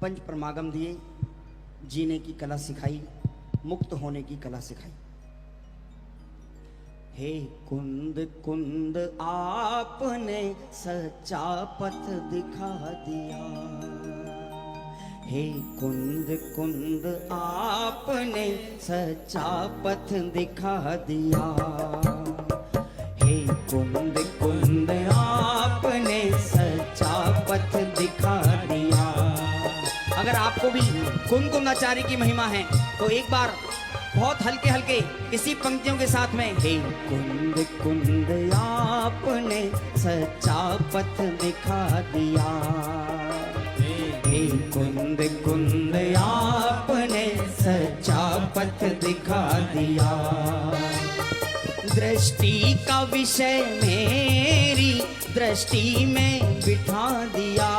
पंच परमागम दिए, जीने की कला सिखाई, मुक्त होने की कला सिखाई। हे कुंद कुंद आपने सच्चा पथ दिखा दिया, हे कुंद कुंद आपने सच्चा पथ दिखा दिया, हे कुंद कुंद आपने सच्चा पथ दिखा दिया। अगर आपको भी कुंद कुंद आचार्य की महिमा है तो एक बार बहुत हल्के हल्के इसी पंक्तियों के साथ में, हे कुंद कुंद आपने सच्चा पथ दिखा दिया, हे कुंद कुंद आपने सच्चा पथ दिखा दिया। दृष्टि का विषय मेरी दृष्टि में बिठा दिया,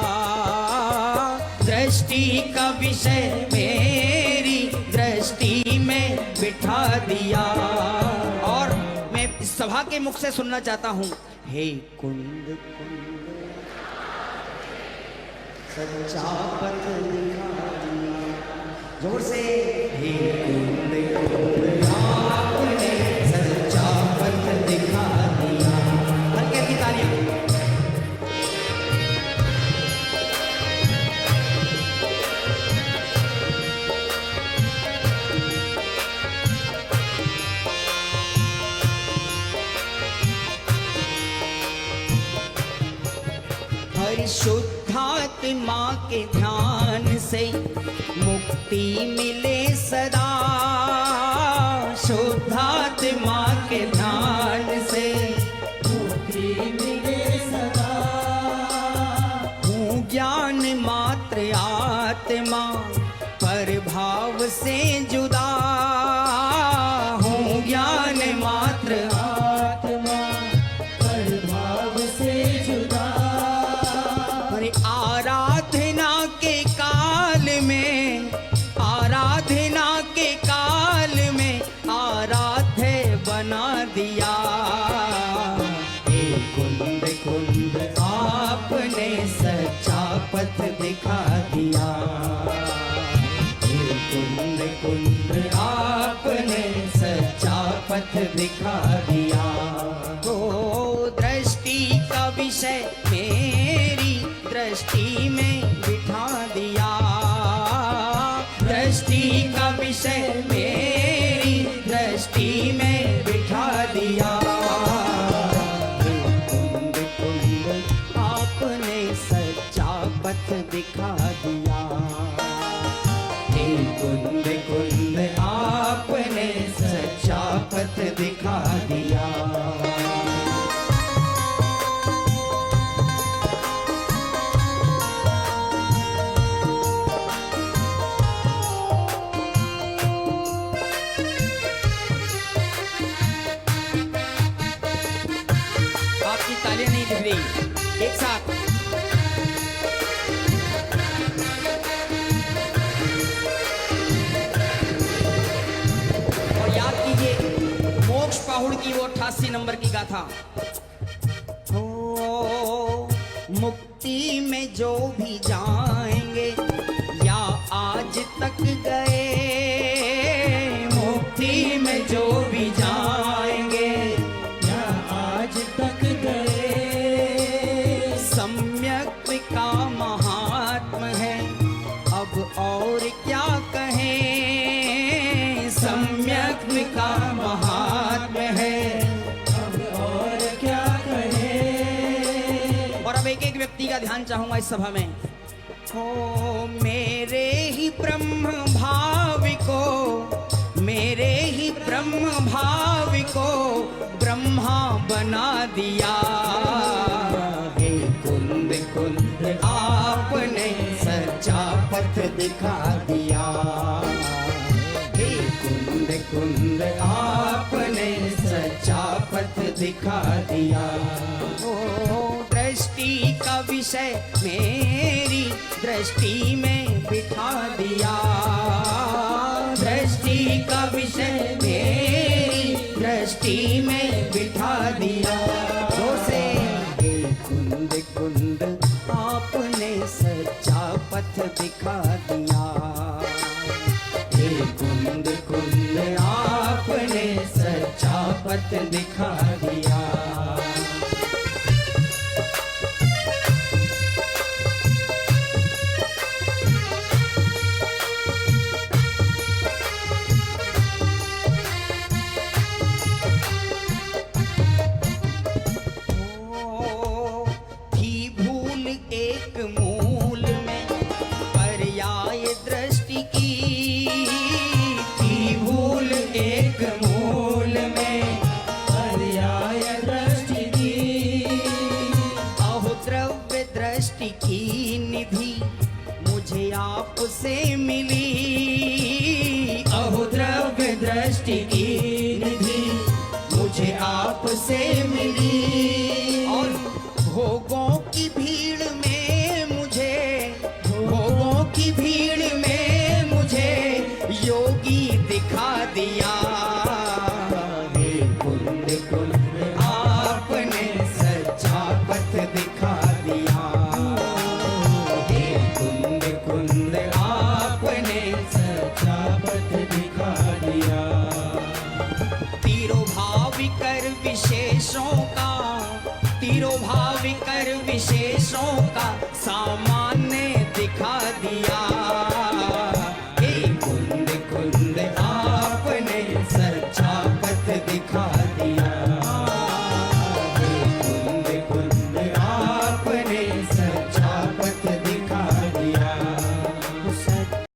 दृष्टि का विषय मेरी दृष्टि में बिठा दिया। और मैं इस सभा के मुख से सुनना चाहता हूं, हे कुंद कुंद सच्चा पथ दिखा दिया। जोर से, हे कुंद कुंद आपने सच्चा पथ दिखा दिया। हल्के की तालियां। शुद्धात्मा के ध्यान से मुक्ति मिले सदा, शुद्धात्मा के ध्यान से मुक्ति मिले सदा। हूँ ज्ञान मात्र आत्मा पर भाव से जुदा, हूँ ज्ञान मात्र आत्मा पर भाव से जुदा। आराधना के काल में, आराधना के काल में आराध्य बना दिया, हे कुंद कुंद आपने सच्चा पथ दिखा दिया, हे कुंद कुंद आपने सच्चा पथ दिखा दिया। ओ दृष्टि का विषय मेरी दृष्टि में बिठा दिया, दृष्टि का विषय मेरी दृष्टि में बिठा दिया। कुंद कुंद आपने सच्चा पथ दिखा दिया, हे कुंद कुंद आपने सच्चा पथ दिखा दिया। तालियां नहीं दिख रही, एक साथ। और याद कीजिए मोक्ष पाहुड़ की वो 88 नंबर की गाथा। हो मुक्ति में जो भी जाएंगे या आज तक गए, मुक्ति में जो भी जाएंगे या आज तक गए, का महात्म है अब और क्या कहें, सम्यक का महात्म है अब और क्या कहें। और अब एक एक व्यक्ति का ध्यान चाहूंगा इस सभा में। हो मेरे ही ब्रह्म भाव को, मेरे ही ब्रह्म भाव को ब्रह्मा बना दिया, कुंद आपने सच्चा पथ दिखा दिया, हे कुंद कुंद आपने सच्चा पथ दिखा दिया। ओ दृष्टि का विषय मेरी दृष्टि में बिठा दिया, दृष्टि का विषय मेरी दृष्टि में बिठा दिया। जोर से, हे कुंद कुंद आपने सच्चा पथ दिखा दिया। हे कुंद कुंद आपने सच्चा पथ दिखा दिया। एक मूल में पर्याय दृष्टि की, थी भूल एक मूल में पर्याय दृष्टि की। अहो द्रव्य दृष्टि की निधि मुझे आपसे मिली। अहो द्रव्य दृष्टि की निधि मुझे आपसे मिली। और भोगों की भीड़ में मुझे, भोगों की भीड़ में मुझे योगी दिखा दिया। हे कुंद कुंद आपने सच्चा पथ दिखा दिया। हे कुंद कुंद आपने सच्चा पथ दिखा दिया। तीरों भावी कर विशेषों का, तीरों भावी कर विशेषों का